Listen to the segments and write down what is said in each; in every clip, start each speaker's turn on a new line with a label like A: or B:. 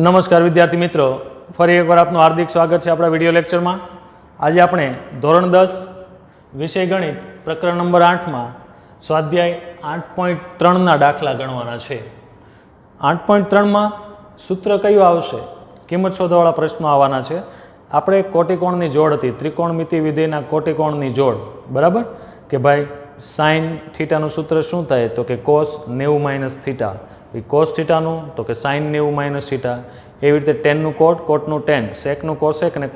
A: નમસ્કાર વિદ્યાર્થી મિત્રો, ફરી એકવાર આપનું હાર્દિક સ્વાગત છે આપણા વિડીયો લેક્ચરમાં. આજે આપણે ધોરણ 10 વિષય ગણિત પ્રકરણ નંબર 8માં સ્વાધ્યાય 8.3ના દાખલા ગણવાના છે. 8.3માં સૂત્ર કયું આવશે? કિંમત શોધવાવાળા પ્રશ્નો આવવાના છે. આપણે કોટિકોણની જોડ હતી, ત્રિકોણમિતિ વિધેયના કોટિકોણની જોડ, બરાબર? કે ભાઈ સાઇન થીટાનું સૂત્ર શું થાય? તો કે કોસ 90 માઇનસ થીટા. કોસ થીટાનું તો કે સાઇન 90 માઇનસ થીટા. એવી રીતે ટેનનું કોટ, કોટનું ટેન, સેકનું કોસેક અને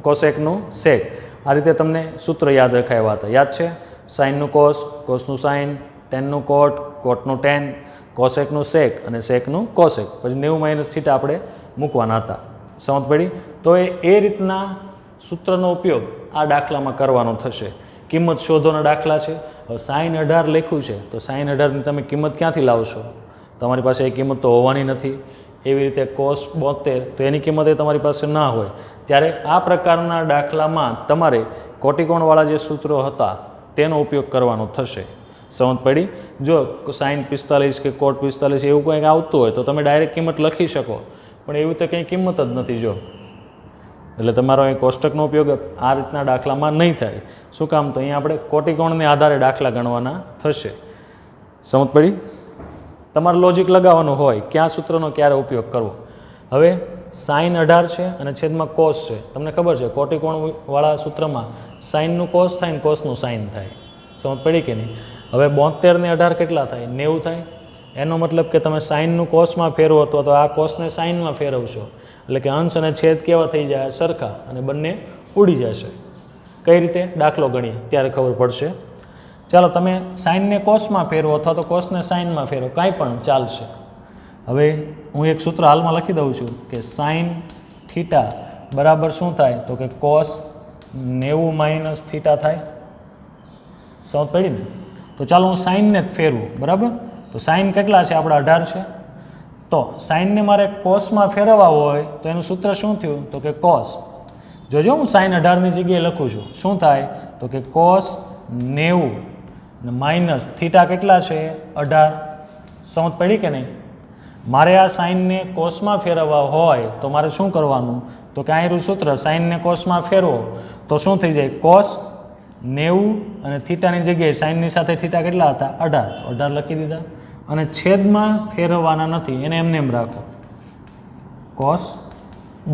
A: કોસેકનું સેક. આ રીતે તમને સૂત્ર યાદ રખાયા હતા. યાદ છે? સાઇનનું કોસ, કોસનું સાઇન, ટેનનું કોટ, કોટનું ટેન, કોસેકનું સેક અને સેકનું કોસેક. પછી 90 માઇનસ થીટા આપણે મૂકવાના હતા. સમજ પડી? તો એ રીતના સૂત્રનો ઉપયોગ આ દાખલામાં કરવાનો થશે. કિંમત શોધોના દાખલા છે. હવે સાઇન 18 લખ્યું છે તો સાઇન 18ની તમે કિંમત ક્યાંથી લાવશો? તમારી પાસે એ કિંમત તો હોવાની નથી. એવી રીતે કોસ 72 તો એની કિંમત એ તમારી પાસે ના હોય. ત્યારે આ પ્રકારના દાખલામાં તમારે કોટિકોણવાળા જે સૂત્રો હતા તેનો ઉપયોગ કરવાનો થશે. સમજ પડી? જો સાઇન 45 કે કોટ 45 એવું કંઈક આવતું હોય તો તમે ડાયરેક્ટ કિંમત લખી શકો, પણ એવી તો કંઈ કિંમત જ નથી. જો એટલે તમારો એ કોષ્ટકનો ઉપયોગ આ રીતના દાખલામાં નહીં થાય. શું કામ? તો અહીંયા આપણે કોટિકોણને આધારે દાખલા ગણવાના થશે. સમજ પડી? તમારે લોજિક લગાવવાનું હોય ક્યાં સૂત્રનો ક્યારે ઉપયોગ કરવો. હવે સાઇન 18 છે અને છેદમાં કોસ છે. તમને ખબર છે કોટિકોણવાળા સૂત્રમાં સાઇનનું કોસ થાય ને કોસનું સાઇન થાય. સમજ પડી કે નહીં? હવે 72 ને 18 કેટલા થાય? 90 થાય. એનો મતલબ કે તમે સાઇનનું કોસમાં ફેરવો તો આ કોસને સાઇનમાં ફેરવશો એટલે કે અંશ અને છેદ કેવા થઈ જાય? સરખા, અને બંને ઉડી જશે. કઈ રીતે? દાખલો ગણીએ ત્યારે ખબર પડશે. ચાલો, તમે સાઇનને કોસમાં ફેરવો અથવા તો કોસને સાઇનમાં ફેરવો, કાંઈ પણ ચાલશે. હવે હું એક સૂત્ર હાલમાં લખી દઉં છું કે સાઇન થીટા બરાબર શું થાય? તો કે કોસ 90 માઇનસ થીટા થાય. સમજ પડી ને? તો ચાલો હું સાઇનને જ ફેરવું, બરાબર? તો સાઇન કેટલા છે? આપણે 18 છે. તો સાઇનને મારે કોસમાં ફેરવવા હોય તો એનું સૂત્ર શું થયું? તો કે કોસ. જોજો, હું સાઇન 18ની જગ્યાએ લખું છું. શું થાય? તો કે કોસ 90 માઇનસ થીટા કેટલા છે? 18. સમજ પડી કે નહીં? મારે આ સાઇનને કોસમાં ફેરવવા હોય તો મારે શું કરવાનું? તો કે અહીંનું સૂત્ર સાઇનને કોસમાં ફેરવો તો શું થઈ જાય? કોસ 90 અને થીટાની જગ્યાએ સાઇનની સાથે થીટા કેટલા હતા? 18. તો 18 લખી દીધા. અને છેદમાં ફેરવવાના નથી, એને એમને એમ રાખો, કોસ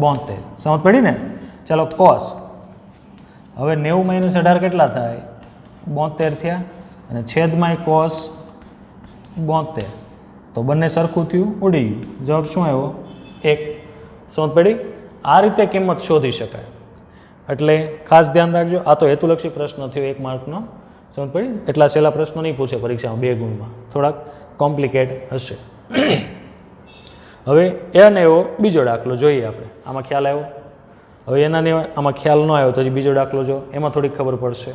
A: 72. સમજ પડી ને? ચાલો, કોસ. હવે 90 માઇનસ 18 કેટલા થાય? 72 થયા. અને છેદમાં કોસ 72. તો બંને સરખું થયું, ઉડી ગયું. જવાબ શું આવ્યો? 1. સમજ પડી? આ રીતે કિંમત શોધી શકાય. એટલે ખાસ ધ્યાન રાખજો. આ તો હેતુલક્ષી પ્રશ્ન થયો 1 માર્કનો. સમજ પડી? એટલા સહેલા પ્રશ્નો નહીં પૂછે પરીક્ષામાં 2 ગુણમાં, થોડાક કોમ્પ્લિકેટ હશે. હવે એને એવો બીજો દાખલો જોઈએ આપણે. આમાં ખ્યાલ આવ્યો? હવે એનાને આમાં ખ્યાલ ન આવ્યો તો હજી બીજો દાખલો જો, એમાં થોડીક ખબર પડશે.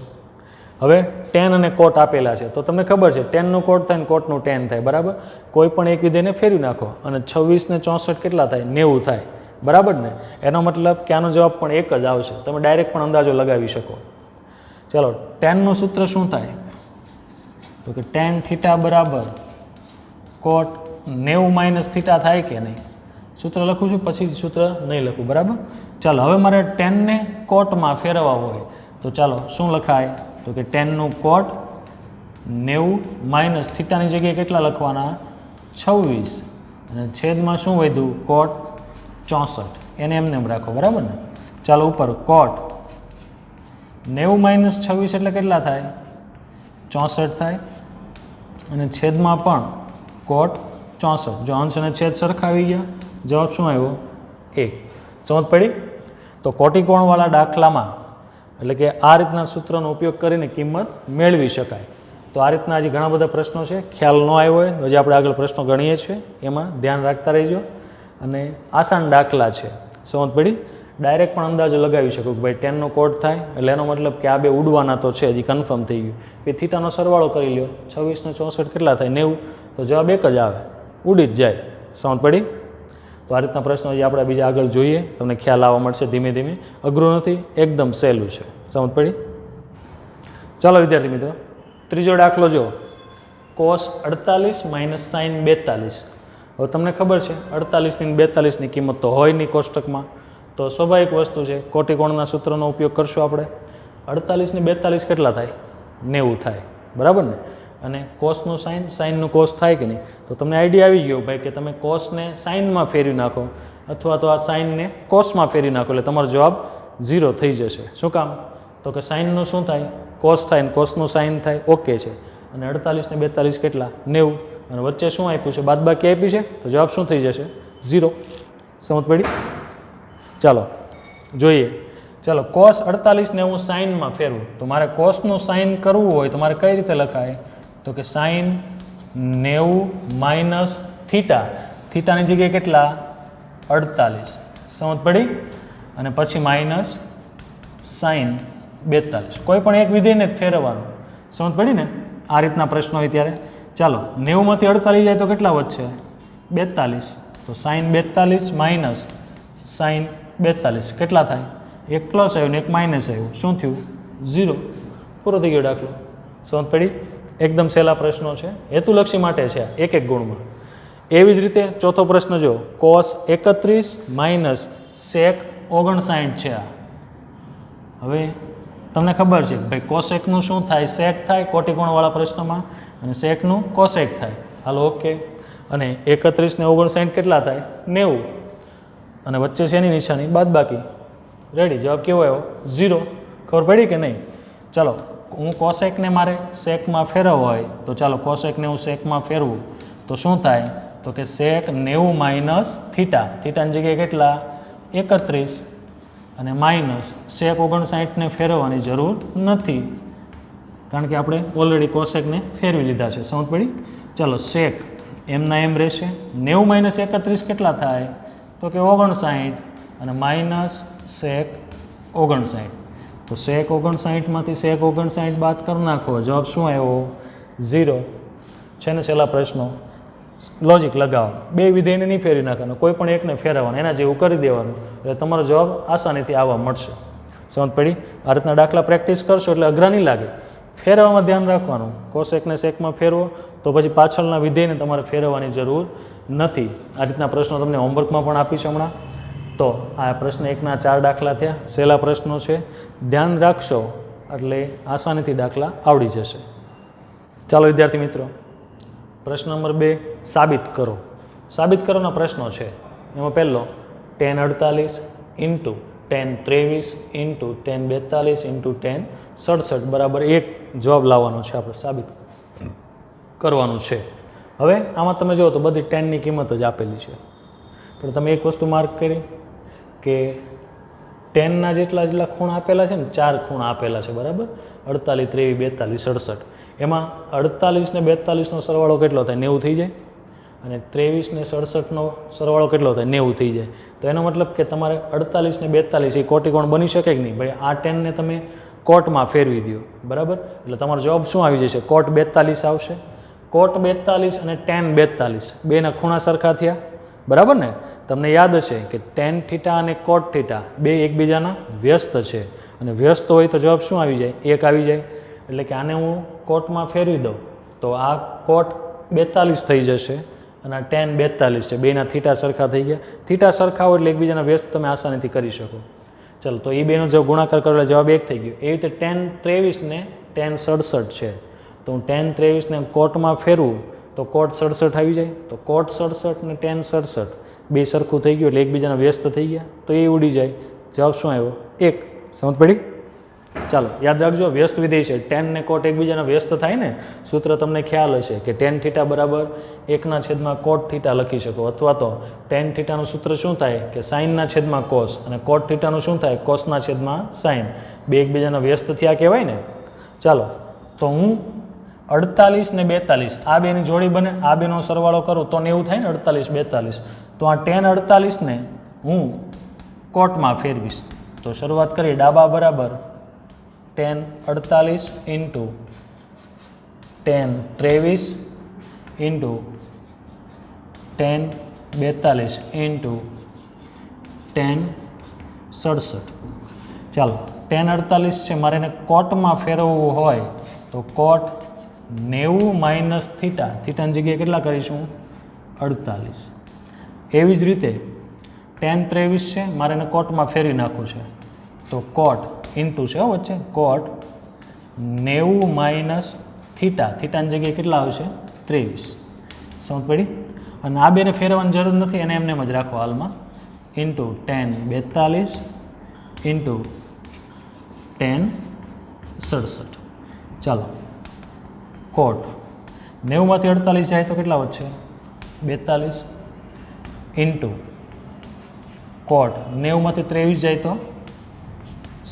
A: હવે ટેન અને કોટ આપેલા છે તો તમને ખબર છે ટેનનું કોટ થાય ને કોટનું ટેન થાય, બરાબર? કોઈ પણ એક વિધેયને ફેરવી નાખો અને 26 ને 64 કેટલા થાય? 90 થાય, બરાબર ને? એનો મતલબ કે આનો જવાબ પણ એક જ આવશે. તમે ડાયરેક્ટ પણ અંદાજો લગાવી શકો. ચાલો, ટેનનું સૂત્ર શું થાય? તો કે ટેન થીટા બરાબર કોટ 90 માઇનસ થીટા થાય કે નહીં? સૂત્ર લખું છું, પછી સૂત્ર નહીં લખું, બરાબર? ચાલો, હવે મારે ટેનને કોટમાં ફેરવવા હોય તો ચાલો શું લખાય? તો કે ટેનનું કોટ 90 માઇનસ થીટાની જગ્યાએ કેટલા લખવાના? 26. અને છેદમાં શું વધ્યું? કોટ 64. એને એમને એમ રાખો, બરાબર ને? ચાલો, ઉપર કોટ 90 માઇનસ 26 એટલે કેટલા થાય? 64 થાય. અને છેદમાં પણ કોટ 64. જો અંશ અને છેદ સરખા આવી ગયા, જવાબ શું આવ્યો? 1. સમજ પડી? તો કોટિકોણવાળા દાખલામાં એટલે કે આ રીતના સૂત્રનો ઉપયોગ કરીને કિંમત મેળવી શકાય. તો આ રીતના હજી ઘણા બધા પ્રશ્નો છે. ખ્યાલ ન આવ્યો હોય તો હજી આપણે આગળ પ્રશ્નો ગણીએ છીએ, એમાં ધ્યાન રાખતા રહેજો. અને આસાન દાખલા છે. સમજ પડી? ડાયરેક્ટ પણ અંદાજો લગાવી શકો કે ભાઈ ટેનનો કોટ થાય એટલે એનો મતલબ કે આ બે ઉડવાના તો છે, હજી કન્ફર્મ થઈ ગયું. કે થીટાનો સરવાળો કરી લ્યો, 26 ને 64 કેટલા થાય? 90. તો જવાબ એક જ આવે, ઉડી જ જાય. સમજ પડી? તો આ રીતના પ્રશ્નો જે આપણે બીજા આગળ જોઈએ, તમને ખ્યાલ આવવા મળશે ધીમે ધીમે. અઘરું નથી, એકદમ સહેલું છે. સમજ પડી? ચાલો વિદ્યાર્થી મિત્રો, ત્રીજો દાખલો જો, કોસ 48 માઇનસ સાઇન 42. હવે તમને ખબર છે 48 ની 42ની કિંમત તો હોય નહીં કોષ્ટકમાં, તો સ્વાભાવિક વસ્તુ છે કોટિકોણના સૂત્રનો ઉપયોગ કરશું આપણે. 48 ની 42 કેટલા થાય? 90 થાય, બરાબર ને? અને કોસનું સાઇન, સાઇનનું કોસ થાય કે નહીં? તો તમને આઈડિયા આવી ગયો ભાઈ કે તમે કોસને સાઇનમાં ફેરવી નાખો અથવા તો આ સાઇનને કોસમાં ફેરવી નાખો એટલે તમારો જવાબ 0 થઈ જશે. શું કામ? તો કે સાઇનનું શું થાય? કોસ થાય ને કોસનું સાઇન થાય, ઓકે છે. અને 48 ને 42 કેટલા? 90. અને વચ્ચે શું આપ્યું છે? બાદબાકી આપી છે, તો જવાબ શું થઈ જશે? 0. સમજ પડી? ચાલો જોઈએ. ચાલો, કોસ 48 ને હું સાઇનમાં ફેરવું, તો મારે કોસનું સાઇન કરવું હોય તો મારે કઈ રીતે લખાય? તો કે સાઇન 90 માઇનસ થીટા, થીટાની જગ્યાએ કેટલા? 48. સમજ પડી? અને પછી માઇનસ સાઇન 42. કોઈ પણ એક વિધેયને જ ફેરવવાનું. સમજ પડી ને? આ રીતના પ્રશ્નો હોય ત્યારે. ચાલો, 90 માંથી 48 જાય તો કેટલા વધશે? 42. તો સાઇન 42 માઇનસ સાઇન 42 કેટલા થાય? એક પ્લસ આવ્યું ને એક માઇનસ આવ્યું, શું થયું? 0. પૂરો થઈ ગયો દાખલો. સમજ પડી? એકદમ સહેલા પ્રશ્નો છે, હેતુલક્ષી માટે છે, એક એક ગુણમાં. એવી જ રીતે ચોથો પ્રશ્ન જો, કોસ 31 માઇનસ સેક 59 છે. હવે તમને ખબર છે ભાઈ કોસેકનું શું થાય? સેક થાય કોટિકોણવાળા પ્રશ્નમાં, અને સેકનું કોસેક થાય. હાલો, ઓકે. અને 31 ને 59 કેટલા થાય? 90. અને વચ્ચે શેની નિશાની? બાદબાકી. રેડી? જવાબ કેવો આવ્યો? 0. ખબર પડી કે નહીં? ચાલો, હું કોસેકને મારે સેકમાં ફેરવવો હોય તો ચાલો કોસેકને હું સેકમાં ફેરવું તો શું થાય? તો કે સેક 90 માઇનસ થીટા, થીટાની જગ્યાએ કેટલા? 31. અને માઇનસ સેક 59ને ફેરવવાની જરૂર નથી કારણ કે આપણે ઓલરેડી કોસેકને ફેરવી લીધા છે. સમજ પડી? ચાલો, સેક એમના એમ રહેશે. 90 માઇનસ 31 કેટલા થાય? તો કે 59. અને માઇનસ સેક 59. તો સેક 59માંથી સેક 59 બાદ કરી નાખો, જવાબ શું આવ્યો? 0. છે ને સહેલા પ્રશ્નો? લોજિક લગાવો. બે વિધેયને નહીં ફેરવી નાખવાનું, કોઈ પણ એકને ફેરવવાનું, એના જેવું કરી દેવાનું એટલે તમારો જવાબ આસાનીથી આવવા મળશે. સમજ પડી? આ રીતના દાખલા પ્રેક્ટિસ કરશો એટલે અઘરા નહીં લાગે. ફેરવવામાં ધ્યાન રાખવાનું. કોસેકને સેકમાં ફેરવો તો પછી પાછળના વિધેયને તમારે ફેરવવાની જરૂર નથી. આ રીતના પ્રશ્નો તમને હોમવર્કમાં પણ આપીશ હમણાં. તો આ પ્રશ્ન 1ના 4 દાખલા થયા, સહેલા પ્રશ્નો છે, ધ્યાન રાખશો એટલે આસાનીથી દાખલા આવડી જશે. ચાલો વિદ્યાર્થી મિત્રો, પ્રશ્ન નંબર 2, સાબિત કરો. સાબિત કરોના પ્રશ્નો છે. એમાં પહેલો tan 48 into tan 23 into tan 42 into tan 67 બરાબર 1 જવાબ લાવવાનો છે, આપણે સાબિત કરવાનું છે. હવે આમાં તમે જુઓ તો બધી ટેનની કિંમત જ આપેલી છે, પણ તમે એક વસ્તુ માર્ક કરી કે ટેનના જેટલા ખૂણા આપેલા છે ને, 4 ખૂણા આપેલા છે, બરાબર? 48, 23, 42, 67. એમાં 48 ને 42નો સરવાળો કેટલો થાય? 90 થઈ જાય. અને 23 ને 67નો સરવાળો કેટલો થાય? 90 થઈ જાય. તો એનો મતલબ કે તમારે 48 ને 42 એ કોટિકોણ બની શકે કે નહીં? ભાઈ આ ટેનને તમે કોટમાં ફેરવી દો, બરાબર? એટલે તમારો જવાબ શું આવી જશે? કોટ 42 આવશે. કોટ 42 અને tan 42 બેના ખૂણા સરખા થયા, બરાબર ને? તમને યાદ હશે કે tan થીટા અને કોટ થીટા બે એકબીજાના વ્યસ્ત છે, અને વ્યસ્ત હોય તો જવાબ શું આવી જાય? 1 આવી જાય. એટલે કે આને હું કોટમાં ફેરવી દઉં તો આ કોટ 42 થઈ જશે અને આ tan 42 છે. બેના થીટા સરખા થઈ ગયા. થીટા સરખા હોય એટલે એકબીજાના વ્યસ્ત તમે આસાનીથી કરી શકો. ચાલો, તો એ બેનો જો ગુણાકાર કરો એટલે જવાબ 1 થઈ ગયો. એવી રીતે tan 23 ને tan 67 છે, તો હું tan 23 ને કોટમાં ફેરવું તો કોટ 67 આવી જાય. તો કોટ 67 ને tan 67 બે સરખું થઈ ગયું એટલે એકબીજાના વ્યસ્ત થઈ ગયા, તો એ ઉડી જાય. જવાબ શું આવ્યો? 1. સમજ પડી? ચાલો યાદ રાખજો, વ્યસ્ત વિધેય છે. tan ને કોટ એકબીજાના વ્યસ્ત થાય ને, સૂત્ર તમને ખ્યાલ હશે કે tan થીટા બરાબર 1/, કોટ થીટા લખી શકો, અથવા તો tan થીટાનું સૂત્ર શું થાય કે sin/, કોસ, અને કોટ થીટાનું શું થાય? cos/sin. બે એકબીજાના વ્યસ્ત થયા કહેવાય ને. ચાલો, તો હું 48 ને 42 આ બેની જોડી બને, આ બેનો સરવાળો કરું તો 90 થાય ને, 48, 42. તો આ tan 48 ને હું કોટમાં ફેરવીશ. તો શરૂઆત કરીએ. ડાબા બરાબર tan 48 into tan 23 into tan 42 into tan 67. ચાલો, tan 48 છે, મારે એને કોટમાં ફેરવવું હોય તો કોટ 90 માઇનસ થીટા, થીટાની જગ્યાએ કેટલા કરીશું? 48. એવી જ રીતે tan 23 છે, મારે એને કોટમાં ફેરવી નાખવું છે, તો કોટ ઇન્ટુ છે વચ્ચે કોટ 90 માઇનસ થીટા, થીટાની જગ્યાએ કેટલા આવશે 23. સમજ પડી? અને આ બેને ફેરવવાની જરૂર નથી, એને એમને જ રાખો હાલમાં, ઇન્ટુ tan 42 ઇન્ટુ tan 67. ચાલો કોટ 90 માંથી 48 જાય તો કેટલા વધશે 42 ઇન્ટુ કોટ 90 માંથી 23 જાય તો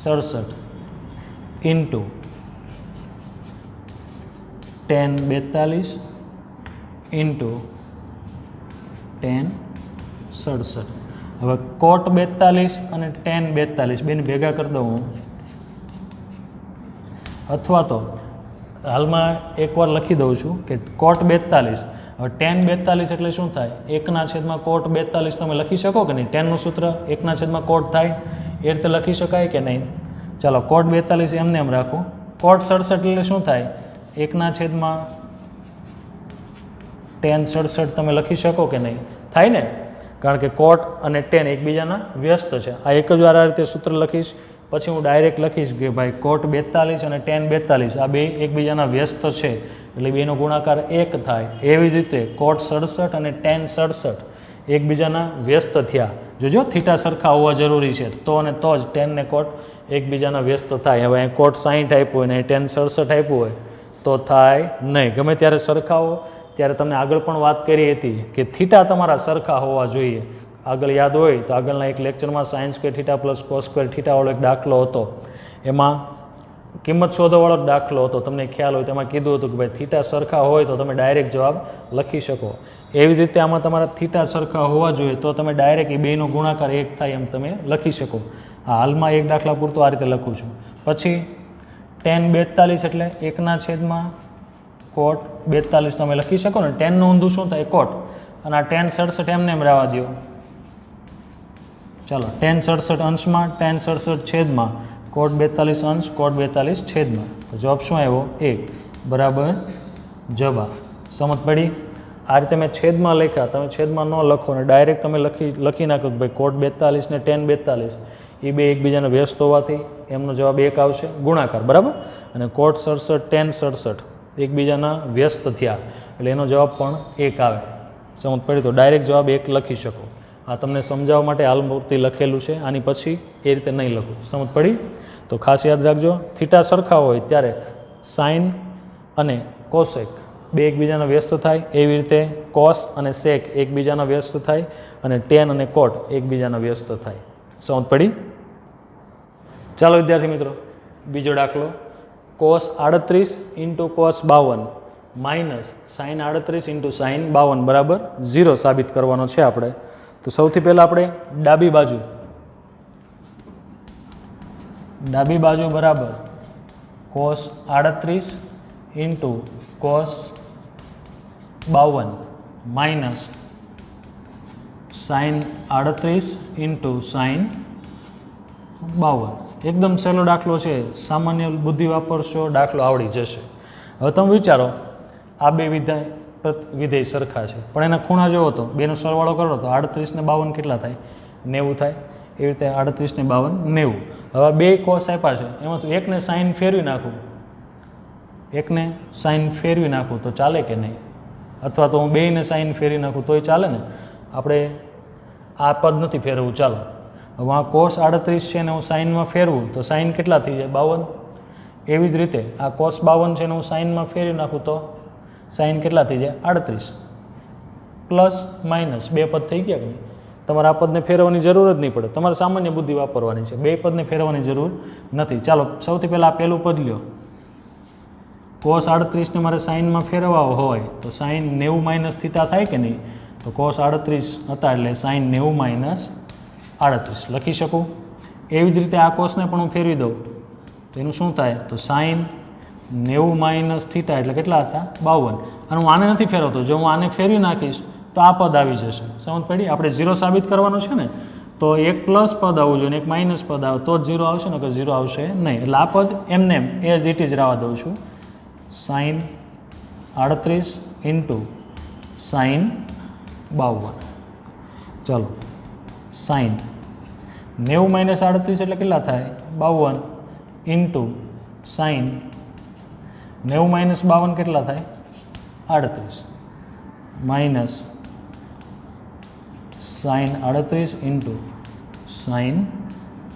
A: 67 ઇન્ટુ tan 42 ઇન્ટુ tan 67. હવે કોટ 42 અને tan 42 બેને ભેગા કરી દઉં હું, અથવા તો હાલમાં એકવાર લખી દઉં છું કે કોટ 42. હવે tan 42 એટલે શું થાય? 1/, કોટ 42 તમે લખી શકો કે નહીં? ટેનનું સૂત્ર 1/, કોટ થાય, એ રીતે લખી શકાય કે નહીં? ચાલો કોટ 42 એમને એમ રાખું. કોટ 67 એટલે શું થાય? 1/, tan 67 તમે લખી શકો કે નહીં? થાય ને, કારણ કે કોટ અને tan એકબીજાના વ્યસ્ત છે. આ એક જ વાર આ રીતે સૂત્ર લખીશ, પછી હું ડાયરેક્ટ લખીશ કે ભાઈ કોટ 42 અને tan 42 આ બે એકબીજાના વ્યસ્ત છે, એટલે બેનો ગુણાકાર 1 થાય. એવી જ રીતે કોટ 67 અને tan 67 એકબીજાના વ્યસ્ત થયા. જોજો થીટા સરખા હોવા જરૂરી છે, તો અને તો જ tan ને કોટ એકબીજાના વ્યસ્ત થાય. હવે અહીં કોટ 60 આપ્યું હોય ને tan 67 આપ્યું હોય તો થાય નહીં. ગમે ત્યારે સરખાવો, ત્યારે તમને આગળ પણ વાત કરી હતી કે થીટા તમારા સરખા હોવા જોઈએ. આગળ યાદ હોય તો આગળના એક લેક્ચરમાં sine square theta plus cos square થીટાવાળો એક દાખલો હતો, એમાં કિંમત શોધવાવાળો દાખલો હતો, તમને ખ્યાલ હોય. તેમાં કીધું હતું કે ભાઈ થીટા સરખા હોય તો તમે ડાયરેક્ટ જવાબ લખી શકો. એવી જ રીતે આમાં તમારા થીટા સરખા હોવા જોઈએ તો તમે ડાયરેક્ટ એ બેનો ગુણાકાર 1 થાય એમ તમે લખી શકો. હાલમાં એક દાખલા પૂરતો આ રીતે લખું છું. પછી tan 42 એટલે 1/, કોટ 42 તમે લખી શકો ને. ટેનનું ઊંધું શું થાય? કોટ. અને આ tan 67 એમને એમ રહેવા દો. ચાલો tan 67 અંશમાં, tan 67 છેદમાં, કોટ 42 અંશ, કોટ 42 છેદમાં. તો જવાબ શું આવ્યો? 1 બરાબર જવાબ. સમજ પડી? આ રીતે મેં છેદમાં લખ્યા, તમે છેદમાં ન લખો ને ડાયરેક્ટ તમે લખી નાખો કે ભાઈ કોટ 42 ને tan 42 એ બે એકબીજાને વ્યસ્ત હોવાથી એમનો જવાબ 1 આવશે, ગુણાકાર. બરાબર? અને કોટ 67 tan 67 એકબીજાના વ્યસ્ત થયા એટલે એનો જવાબ પણ 1 આવે. સમજ પડી? તો ડાયરેક્ટ જવાબ 1 લખી શકો. આ તમને સમજાવવા માટે હાલ પૂરતી લખેલું છે, આની પછી એ રીતે નહીં લખું. સમજ પડી? તો ખાસ યાદ રાખજો, થીટા સરખા હોય ત્યારે સાઇન અને કોસેક બે એકબીજાના વ્યસ્ત થાય, એવી રીતે કોસ અને સેક એકબીજાના વ્યસ્ત થાય, અને ટેન અને કોટ એકબીજાના વ્યસ્ત થાય. સમજ પડી? ચાલો વિદ્યાર્થી મિત્રો, બીજો દાખલો. Cos 38 into cos 52 minus sign 38 into sine 52 બરાબર 0 સાબિત કરવાનો છે આપણે. તો સૌથી પહેલાં આપણે ડાબી બાજુ બરાબર cos 38 into cos 52 minus sign 38 into sine 52. એકદમ સહેલો દાખલો છે, સામાન્ય બુદ્ધિ વાપરશો દાખલો આવડી જશે. હવે તમે વિચારો, આ બે વિધેય સરખા છે પણ એના ખૂણા જોવો તો બેનો સરવાળો કરો તો 38 ને 52 કેટલા થાય? 90 થાય. એવી રીતે 38 ને 52 90. હવે બે કોસ આપ્યા છે, એમાં તો એકને સાઇન ફેરવી નાખું તો ચાલે કે નહીં? અથવા તો હું બેયને સાઇન ફેરવી નાખું તોય ચાલે ને? આપણે આ પદ નથી ફેરવવું. ચાલો હવે આ કોસ 38 છે ને હું સાઇનમાં ફેરવું તો સાઇન કેટલા થઈ જાય? 52. એવી જ રીતે આ કોસ 52 છે ને હું સાઇનમાં ફેરવી નાખું તો સાઇન કેટલા થઈ જાય? 38. પ્લસ માઇનસ બે પદ થઈ ગયા કે નહીં? તમારે આ પદને ફેરવવાની જરૂર જ નહીં પડે, તમારે સામાન્ય બુદ્ધિ વાપરવાની છે, બે પદને ફેરવવાની જરૂર નથી. ચાલો સૌથી પહેલાં આ પહેલું પદ લ્યો. કોસ 38 ને મારે સાઇનમાં ફેરવવા હોય તો સાઇન 90 માઇનસ થીટા થાય કે નહીં? તો કોસ 38 હતા એટલે સાઇન 90 માઇનસ 38 લખી શકું. એવી જ રીતે આ કોસને પણ હું ફેરવી દઉં તો એનું શું થાય? તો સાઇન 90 માઇનસ થીટા એટલે કેટલા હતા? 52. અને હું આને નથી ફેરવતો, જો હું આને ફેરવી નાખીશ તો આ પદ આવી જશે. સમજ પડી? આપણે 0 સાબિત કરવાનું છે ને, તો એક પ્લસ પદ આવવું જોઈએ ને એક માઇનસ પદ આવે તો જ 0 આવશે ને, કે 0 આવશે નહીં. એટલે આ પદ એમને એઝ ઇટ ઇઝ રહેવા દઉં છું. Sine 38 into sine 52. ચાલો સાઈન 90 - 38 એટલે કેટલા થાય? 52 ઇન્ટુ સાઈન 90 - 52 કેટલા થાય? 38 માઇનસ સાઈન 38 ઇન્ટુ સાઈન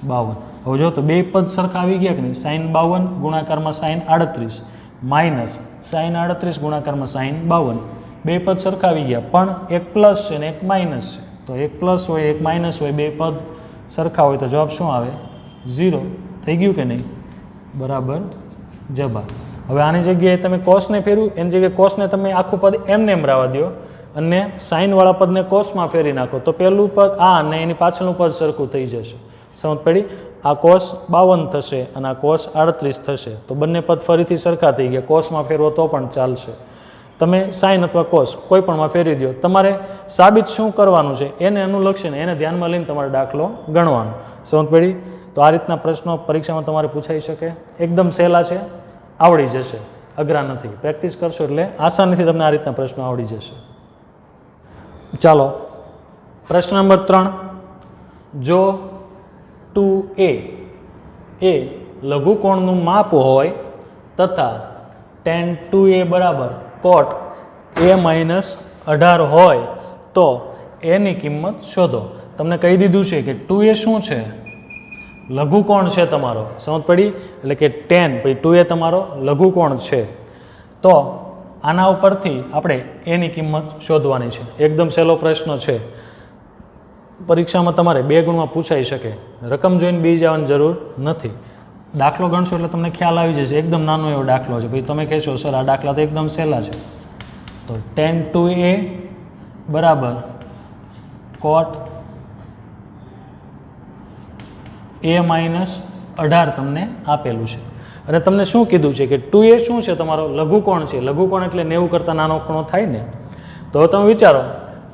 A: 52. હવે જો તો બે પદ સરખા આવી ગયા કે નહીં? સાઈન 52 ગુણાકારમાં સાઈન 38 માઇનસ સાઈન 38 ગુણાકારમાં સાઈન 52. બે પદ સરખા આવી ગયા, પણ એક પ્લસ છે ને એક માઇનસ છે. તો એક પ્લસ હોય એક માઇનસ હોય, બે પદ સરખા હોય તો જવાબ શું આવે? 0. થઈ ગયું કે નહીં? બરાબર જવાબ. હવે આની જગ્યાએ તમે કોસને ફેરવું, એની જગ્યાએ કોસને તમે આખું પદ એમને એમ રહેવા દો અને સાઈનવાળા પદને કોસમાં ફેરી નાખો તો પહેલું પદ આ અને એની પાછળનું પદ સરખું થઈ જશે. સમજ પડી? આ કોસ 52 થશે અને આ કોસ 38 થશે. તો બંને પદ ફરીથી સરખા થઈ ગયા. કોસમાં ફેરવો તો પણ ચાલશે. તમે સાઈન અથવા કોસ કોઈ પણમાં ફેરવી દો. તમારે સાબિત શું કરવાનું છે એને અનુલક્ષીને એને ધ્યાનમાં લઈને તમારે દાખલો ગણવાનો. સમજ પડી? તો આ રીતના પ્રશ્નો પરીક્ષામાં તમારે પૂછાઈ શકે. એકદમ સહેલા છે, આવડી જશે, અઘરા નથી. પ્રેક્ટિસ કરશો એટલે આસાનીથી તમને આ રીતના પ્રશ્નો આવડી જશે. ચાલો પ્રશ્ન નંબર 3. જો 2a એ લઘુકોણનું માપ હોય તથા tan 2a બરાબર cot a minus 18 હોય તો એની કિંમત શોધો. તમને કહી દીધું છે કે 2a શું છે? લઘુકોણ છે તમારો. સમજ પડી? એટલે કે tan પછી 2a તમારો લઘુકોણ છે. તો આના ઉપરથી આપણે એની કિંમત શોધવાની છે. એકદમ સહેલો પ્રશ્ન છે. પરીક્ષામાં તમારે 2 ગુણમાં પૂછાઈ શકે. રકમ જોઈને બી જવાની જરૂર નથી. દાખલો ગણશો એટલે તમને ખ્યાલ આવી જશે. એકદમ નાનો એવો દાખલો છે. પછી તમે કહેશો સર આ દાખલા તો એકદમ સહેલા છે. તો tan 2a બરાબર cot a minus 18 તમને આપેલું છે. અને તમને શું કીધું છે કે 2a શું છે? તમારો લઘુકોણ છે. લઘુકોણ એટલે 90 કરતાં નાનો ખૂણો થાય ને. તો તમે વિચારો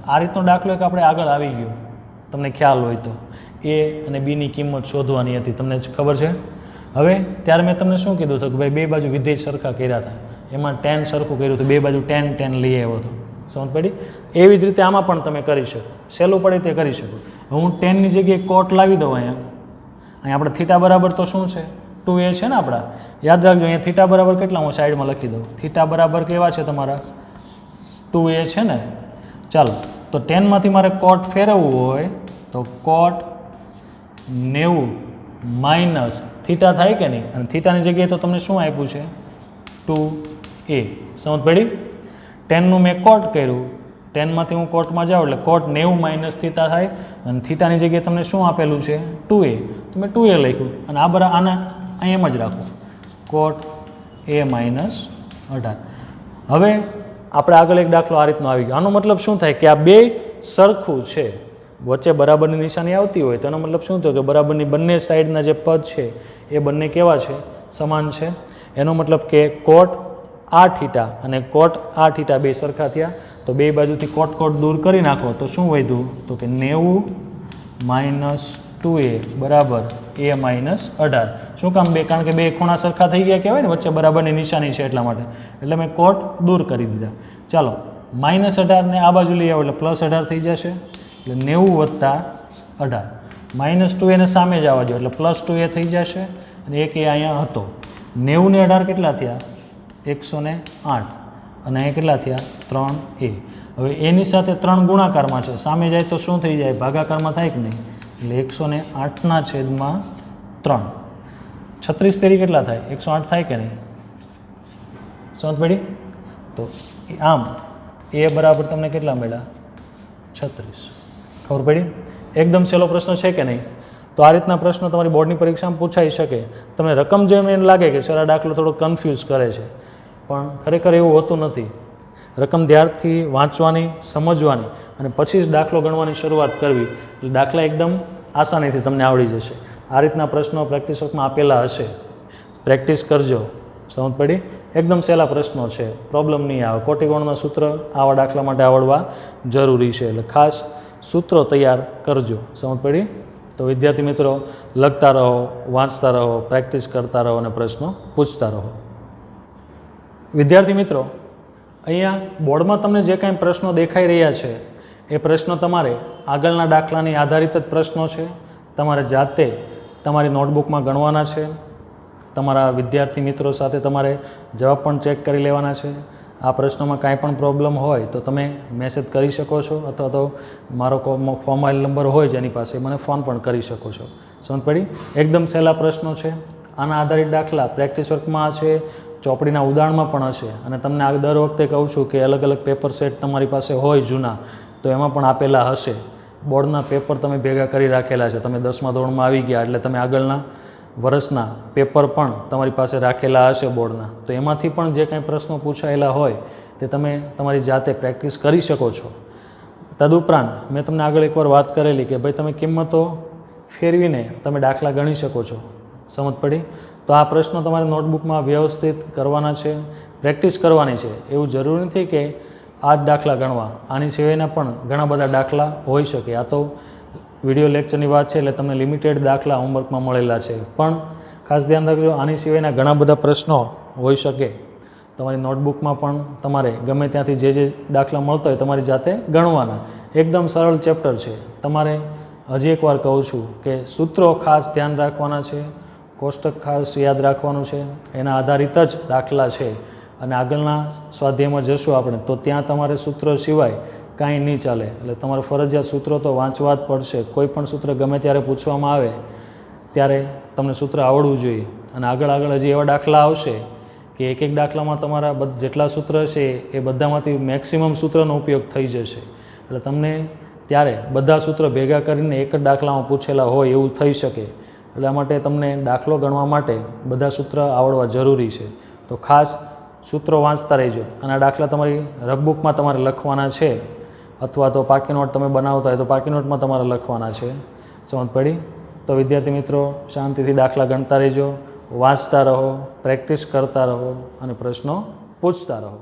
A: આ રીતનો દાખલો એક આપણે આગળ આવી ગયો, તમને ખ્યાલ હોય તો. એ અને બીની કિંમત શોધવાની હતી, તમને ખબર છે. હવે ત્યારે મેં તમને શું કીધું હતું કે ભાઈ બે બાજુ વિધેય સરખા કર્યા હતા, એમાં tan સરખું કર્યું હતું, બે બાજુ tan લઈ આવ્યો હતો. સમજ પડી? એવી જ રીતે આમાં પણ તમે કરી શકો. સહેલું પડે તે કરી શકો. હું tanની જગ્યાએ cot લાવી દઉં. અહીંયા આપણે થીટા બરાબર તો શું છે? 2a છે ને આપણા. યાદ રાખજો અહીંયા થીટા બરાબર કેટલા હું સાઈડમાં લખી દઉં. થીટા બરાબર કેવા છે તમારા? 2a છે ને. ચાલો તો tanમાંથી મારે cot ફેરવવું હોય તો cot 90 માઇનસ થીટા થાય કે નહીં? અને થીટાની જગ્યાએ તો તમને શું આપ્યું છે? 2a. સમજ પડી? tanનું મેં cot કર્યું, tanમાંથી હું cotમાં જાઉં એટલે cot 90 માઇનસ થીટા થાય અને થીટાની જગ્યાએ તમને શું આપેલું છે? 2a. તો મેં 2a લખ્યું અને આ બરાબર આને અહીં એમ જ રાખો, cot a minus 18. હવે આપણે આગળ એક દાખલો આ રીતનો આવી ગયો. આનો મતલબ શું થાય કે આ બે સરખું છે, વચ્ચે બરાબરની નિશાની આવતી હોય તો એનો મતલબ શું થયો કે બરાબરની બંને સાઈડના જે પદ છે એ બંને કેવા છે? સમાન છે. એનો મતલબ કે cot આ થીટા અને cot આ થીટા બે સરખા થયા. તો બે બાજુથી cot દૂર કરી નાખો તો શું વધ્યું? તો કે 90 માઇનસ 2a બરાબર a માઇનસ 18. શું કામ? બે કારણ કે બે ખૂણા સરખા થઈ ગયા કહેવાય ને, વચ્ચે બરાબરની નિશાની છે એટલા માટે. એટલે મેં cot દૂર કરી દીધા. ચાલો માઇનસ 18ને આ બાજુ લઈ આવો એટલે પ્લસ 18 થઈ જશે. એટલે 90 વત્તા 18 માઇનસ 2a ને સામે જ આવવા દો એટલે પ્લસ 2a થઈ જશે અને એક એ અહીંયા હતો. 90 ને 18 કેટલા થયા? 108 અને અહીંયા કેટલા થયા? 3a. હવે એની સાથે 3 ગુણાકારમાં છે, સામે જાય તો શું થઈ જાય? ભાગાકારમાં થાય કે નહીં? એટલે 108 છેદમાં 3. 36 તેરી કેટલા થાય? 108 થાય કે નહીં? સમજ પડી? તો આમ એ બરાબર તમને કેટલા મળ્યા? 36. ખબર પડી? એકદમ સહેલો પ્રશ્ન છે કે નહીં? તો આ રીતના પ્રશ્નો તમારી બોર્ડની પરીક્ષામાં પૂછાઈ શકે. તમને રકમ જોઈને એને લાગે કે સર આ દાખલો થોડો કન્ફ્યુઝ કરે છે, પણ ખરેખર એવું હોતું નથી. રકમ ધ્યાનથી વાંચવાની, સમજવાની અને પછી જ દાખલો ગણવાની શરૂઆત કરવી એટલે દાખલા એકદમ આસાનીથી તમને આવડી જશે. આ રીતના પ્રશ્નો પ્રેક્ટિસ વર્કમાં આપેલા હશે, પ્રેક્ટિસ કરજો. સમજ પડી? એકદમ સહેલા પ્રશ્નો છે, પ્રોબ્લેમ નહીં આવે. કોટીકોણના સૂત્ર આવા દાખલા માટે આવડવા જરૂરી છે, એટલે ખાસ સૂત્રો તૈયાર કરજો. સમજ પડી? તો વિદ્યાર્થી મિત્રો લખતા રહો, વાંચતા રહો, પ્રેક્ટિસ કરતા રહો અને પ્રશ્નો પૂછતા રહો. વિદ્યાર્થી મિત્રો અહીંયા બોર્ડમાં તમને જે કાંઈ પ્રશ્નો દેખાઈ રહ્યા છે એ પ્રશ્નો તમારે આગળના દાખલાની આધારિત જ પ્રશ્નો છે, તમારે જાતે તમારી નોટબુકમાં ગણવાના છે, તમારા વિદ્યાર્થી મિત્રો સાથે તમારે જવાબ પણ ચેક કરી લેવાના છે. આ પ્રશ્નોમાં કાંઈ પણ પ્રોબ્લેમ હોય તો તમે મેસેજ કરી શકો છો, અથવા તો મારો મોબાઈલ નંબર હોય જેની પાસે મને ફોન પણ કરી શકો છો. સમજ પડી? એકદમ સહેલા પ્રશ્નો છે. આના આધારિત દાખલા પ્રેક્ટિસ વર્કમાં છે, ચોપડીના ઉદાહરણમાં પણ હશે. અને તમને આ દર વખતે કહું છું કે અલગ અલગ પેપર સેટ તમારી પાસે હોય જૂના, તો એમાં પણ આપેલા હશે. બોર્ડના પેપર તમે ભેગા કરી રાખેલા છે. તમે 10મા ધોરણમાં આવી ગયા એટલે તમે આગળના વર્ષના પેપર પણ તમારી પાસે રાખેલા હશે બોર્ડના, તો એમાંથી પણ જે કાંઈ પ્રશ્નો પૂછાયેલા હોય તે તમે તમારી જાતે પ્રેક્ટિસ કરી શકો છો. તદુપરાંત મેં તમને આગળ એકવાર વાત કરેલી કે ભાઈ તમે કિંમતો ફેરવીને તમે દાખલા ગણી શકો છો. સમજ પડી? તો આ પ્રશ્નો તમારે નોટબુકમાં વ્યવસ્થિત કરવાના છે, પ્રેક્ટિસ કરવાની છે. એવું જરૂરી નથી કે આ જ દાખલા ગણવા, આની સિવાયના પણ ઘણા બધા દાખલા હોઈ શકે. આ તો વિડીયો લેક્ચરની વાત છે એટલે તમને લિમિટેડ દાખલા હોમવર્કમાં મળેલા છે, પણ ખાસ ધ્યાન રાખજો આની સિવાયના ઘણા બધા પ્રશ્નો હોઈ શકે. તમારી નોટબુકમાં પણ તમારે ગમે ત્યાંથી જે દાખલા મળતા હોય તમારી જાતે ગણવાના. એકદમ સરળ ચેપ્ટર છે. તમારે હજી એકવાર કહું છું કે સૂત્રો ખાસ ધ્યાન રાખવાના છે, કોષ્ટક ખાસ યાદ રાખવાનું છે, એના આધારિત જ દાખલા છે. અને આગળના સ્વાધ્યાયમાં જશું આપણે તો ત્યાં તમારે સૂત્ર સિવાય કાંઈ નહીં ચાલે. એટલે તમારે ફરજિયાત સૂત્રો તો વાંચવા જ પડશે. કોઈ પણ સૂત્ર ગમે ત્યારે પૂછવામાં આવે ત્યારે તમને સૂત્ર આવડવું જોઈએ. અને આગળ હજી એવા દાખલા આવશે કે એક એક દાખલામાં તમારા જેટલા સૂત્ર છે એ બધામાંથી મેક્સિમમ સૂત્રનો ઉપયોગ થઈ જશે. એટલે તમને ત્યારે બધા સૂત્ર ભેગા કરીને એક જ દાખલામાં પૂછેલા હોય એવું થઈ શકે. એટલા માટે તમને દાખલો ગણવા માટે બધા સૂત્ર આવડવા જરૂરી છે. તો ખાસ સૂત્રો વાંચતા રહેજો. અને આ દાખલા તમારી રફબુકમાં તમારે લખવાના છે, અથવા તો પાકી નોટ તમે બનાવતા હોય તો પાકી નોટમાં તમારે લખવાના છે. સમજ પડી? તો વિદ્યાર્થી મિત્રો શાંતિથી દાખલા ગણતા રહેજો, વાંચતા રહો, પ્રેક્ટિસ કરતા રહો અને પ્રશ્નો પૂછતા રહો.